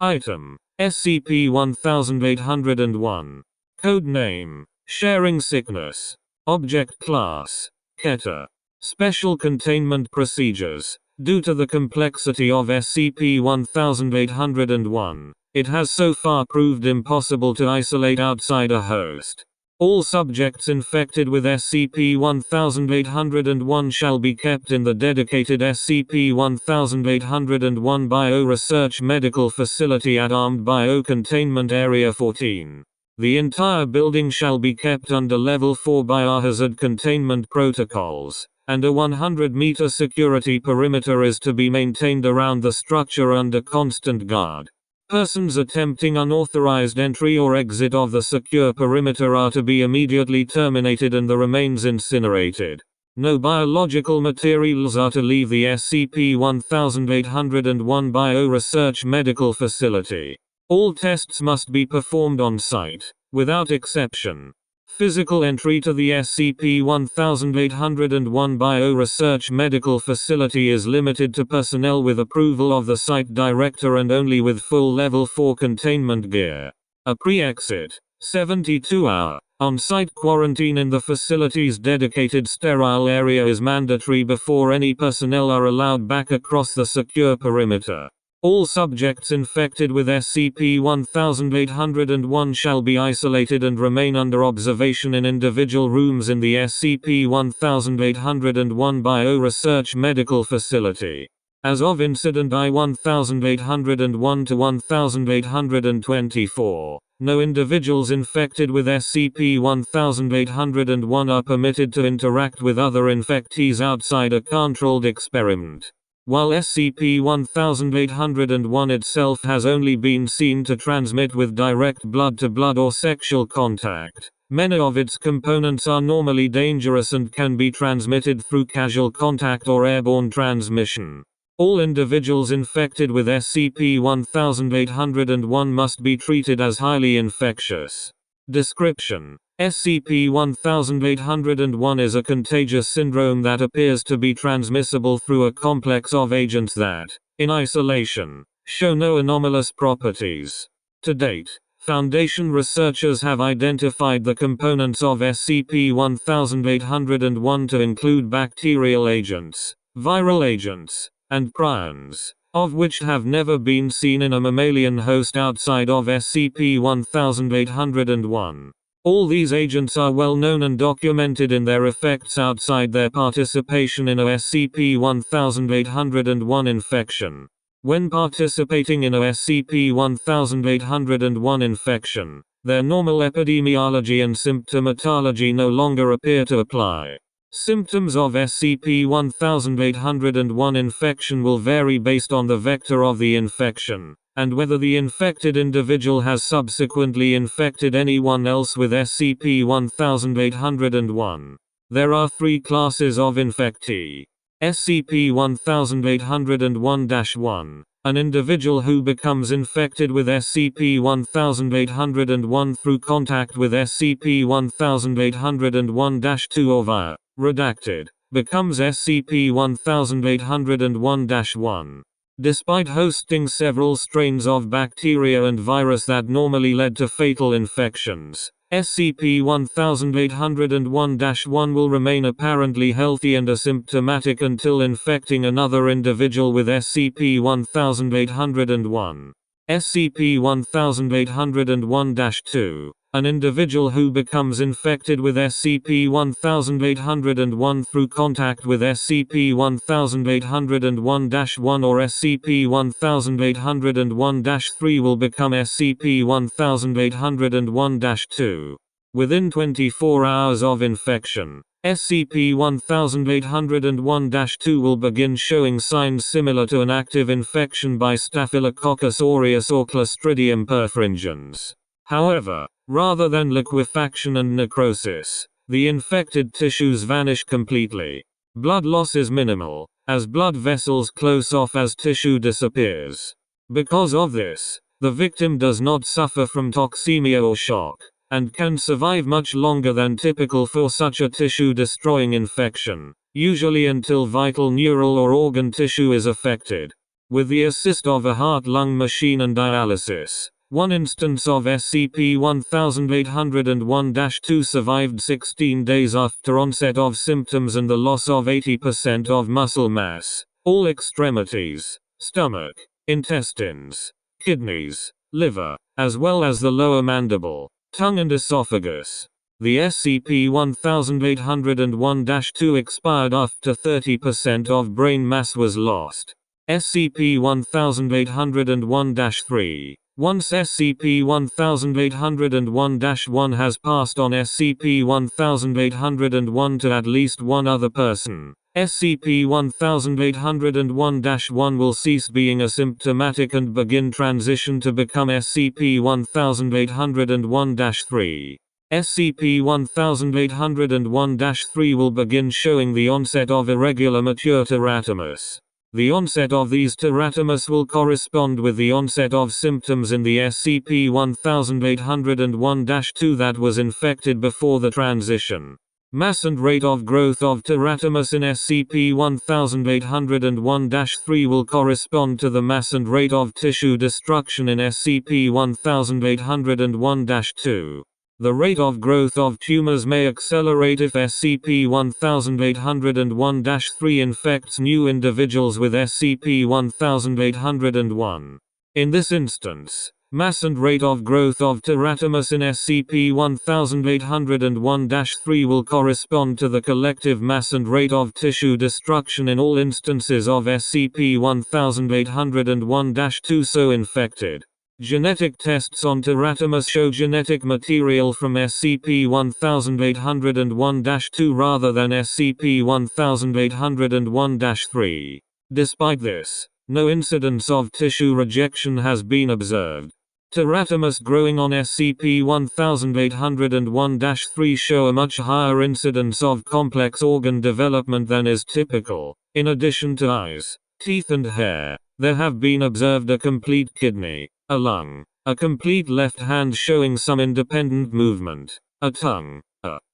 Item: SCP-1801. Code name: Sharing Sickness. Object Class: Keter. Special Containment Procedures. Due to the complexity of SCP-1801, it has so far proved impossible to isolate outside a host. All subjects infected with SCP-1801 shall be kept in the dedicated SCP-1801 Bioresearch Medical Facility at Armed Biocontainment Area 14. The entire building shall be kept under Level 4 biohazard containment protocols, and a 100-meter security perimeter is to be maintained around the structure under constant guard. Persons attempting unauthorized entry or exit of the secure perimeter are to be immediately terminated and the remains incinerated. No biological materials are to leave the SCP-1801 Bioresearch Medical Facility. All tests must be performed on site, without exception. Physical entry to the SCP-1801 Bioresearch Medical Facility is limited to personnel with approval of the site director and only with full Level 4 containment gear. A pre-exit, 72-hour, on-site quarantine in the facility's dedicated sterile area is mandatory before any personnel are allowed back across the secure perimeter. All subjects infected with SCP-1801 shall be isolated and remain under observation in individual rooms in the SCP-1801 Bioresearch Medical Facility. As of Incident I-1801 to 1824, no individuals infected with SCP-1801 are permitted to interact with other infectees outside a controlled experiment. While SCP-1801 itself has only been seen to transmit with direct blood-to-blood or sexual contact, many of its components are normally dangerous and can be transmitted through casual contact or airborne transmission. All individuals infected with SCP-1801 must be treated as highly infectious. Description: SCP-1801 is a contagious syndrome that appears to be transmissible through a complex of agents that, in isolation, show no anomalous properties. To date, Foundation researchers have identified the components of SCP-1801 to include bacterial agents, viral agents, and prions, of which have never been seen in a mammalian host outside of SCP-1801. All these agents are well known and documented in their effects outside their participation in a SCP-1801 infection. When participating in a SCP-1801 infection, their normal epidemiology and symptomatology no longer appear to apply. Symptoms of SCP-1801 infection will vary based on the vector of the infection, and whether the infected individual has subsequently infected anyone else with SCP-1801. There are three classes of infectee. SCP-1801-1, an individual who becomes infected with SCP-1801 through contact with SCP-1801-2 or via, redacted, becomes SCP-1801-1. Despite hosting several strains of bacteria and virus that normally led to fatal infections, SCP-1801-1 will remain apparently healthy and asymptomatic until infecting another individual with SCP-1801. SCP-1801-2, an individual who becomes infected with SCP-1801 through contact with SCP-1801-1 or SCP-1801-3 will become SCP-1801-2. Within 24 hours of infection, SCP-1801-2 will begin showing signs similar to an active infection by Staphylococcus aureus or Clostridium perfringens. However, rather than liquefaction and necrosis, the infected tissues vanish completely. Blood loss is minimal, as blood vessels close off as tissue disappears. Because of this, the victim does not suffer from toxemia or shock, and can survive much longer than typical for such a tissue-destroying infection, usually until vital neural or organ tissue is affected. with the assist of a heart-lung machine and dialysis. One instance of SCP-1801-2 survived 16 days after onset of symptoms and the loss of 80% of muscle mass. All extremities, stomach, intestines, kidneys, liver, as well as the lower mandible, tongue and esophagus. The SCP-1801-2 expired after 30% of brain mass was lost. SCP-1801-3. Once SCP-1801-1 has passed on SCP-1801 to at least one other person, SCP-1801-1 will cease being asymptomatic and begin transition to become SCP-1801-3. SCP-1801-3 will begin showing the onset of irregular mature teratomas. The onset of these teratomas will correspond with the onset of symptoms in the SCP-1801-2 that was infected before the transition. Mass and rate of growth of teratomas in SCP-1801-3 will correspond to the mass and rate of tissue destruction in SCP-1801-2. The rate of growth of tumors may accelerate if SCP-1801-3 infects new individuals with SCP-1801. In this instance, mass and rate of growth of teratomas in SCP-1801-3 will correspond to the collective mass and rate of tissue destruction in all instances of SCP-1801-2 so infected. Genetic tests on teratomas show genetic material from SCP-1801-2 rather than SCP-1801-3. Despite this, no incidence of tissue rejection has been observed. Teratomas growing on SCP-1801-3 show a much higher incidence of complex organ development than is typical. In addition to eyes, teeth and hair, there have been observed a complete kidney, a lung, a complete left hand showing some independent movement, a tongue,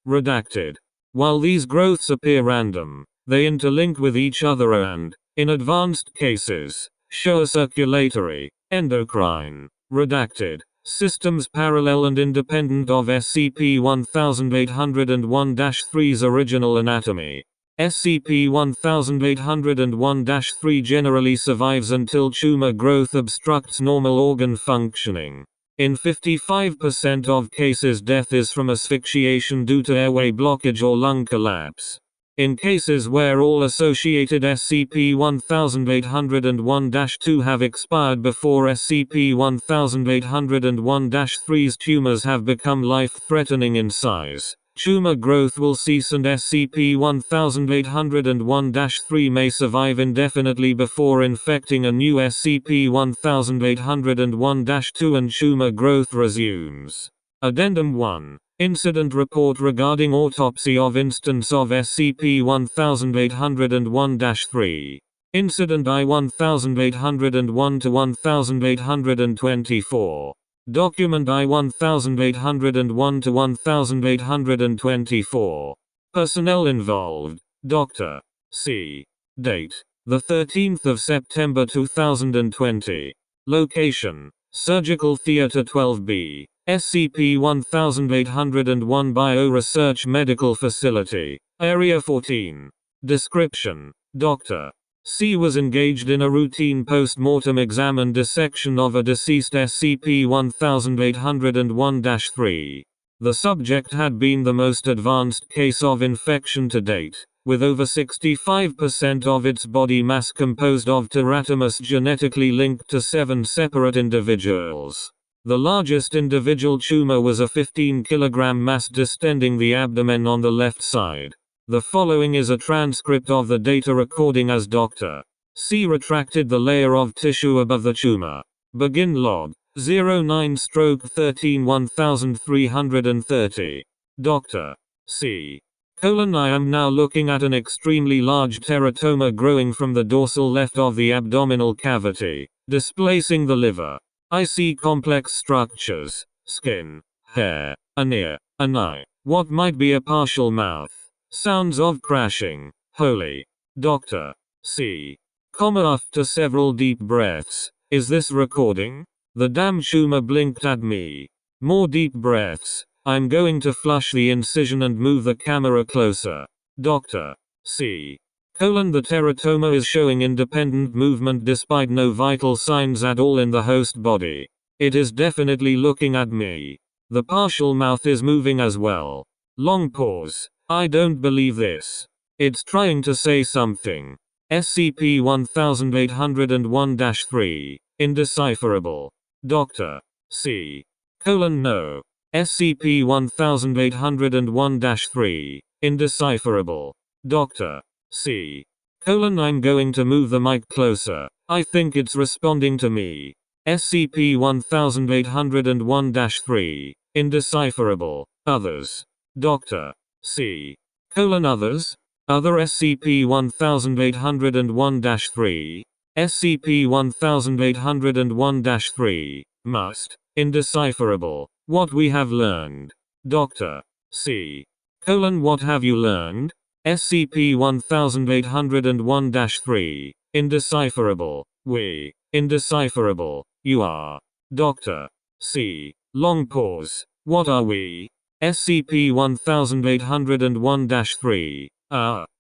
redacted. While these growths appear random, they interlink with each other and, in advanced cases, show a circulatory, endocrine, redacted, systems parallel and independent of SCP-1801-3's original anatomy. SCP-1801-3 generally survives until tumor growth obstructs normal organ functioning. In 55% of cases, death is from asphyxiation due to airway blockage or lung collapse. In cases where all associated SCP-1801-2 have expired before SCP-1801-3's tumors have become life-threatening in size, tumor growth will cease and SCP-1801-3 may survive indefinitely before infecting a new SCP-1801-2 and tumor growth resumes. Addendum 1. Incident Report regarding autopsy of instance of SCP-1801-3. Incident I-1801-1824. Document I-1801-1824. Personnel involved: Dr. C. Date: the 13th of September 2020. Location: Surgical Theater 12B, SCP-1801 Bio-Research Medical Facility, Area 14. Description: Dr. C was engaged in a routine post-mortem exam and dissection of a deceased SCP-1801-3. The subject had been the most advanced case of infection to date, with over 65% of its body mass composed of teratomas genetically linked to 7 separate individuals. The largest individual tumor was a 15 kg mass distending the abdomen on the left side. The following is a transcript of the data recording as Dr. C retracted the layer of tissue above the tumor. Begin log 09/13-1330. Dr. C. I am now looking at an extremely large teratoma growing from the dorsal left of the abdominal cavity, displacing the liver. I see complex structures, skin, hair, an ear, an eye, what might be a partial mouth. Sounds of crashing. Holy. Dr. C. After several deep breaths. Is this recording? The damn tumor blinked at me. More deep breaths. I'm going to flush the incision and move the camera closer. Dr. C. The teratoma is showing independent movement despite no vital signs at all in the host body. It is definitely looking at me. The partial mouth is moving as well. Long pause. I don't believe this. It's trying to say something. SCP-1801-3. Indecipherable. Dr. C. No. SCP-1801-3. Indecipherable. Dr. C. I'm going to move the mic closer. I think it's responding to me. SCP-1801-3. Indecipherable. Others. Dr. C. Others? Other SCP-1801-3. SCP-1801-3. Must. Indecipherable. What we have learned. Dr. C. What have you learned? SCP-1801-3. Indecipherable. We. Indecipherable. You are. Dr. C. Long pause. What are we? SCP-1801-3.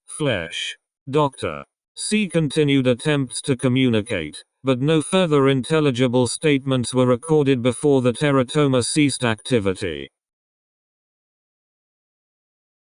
Flesh. Dr. C. Continued attempts to communicate, but no further intelligible statements were recorded before the teratoma ceased activity.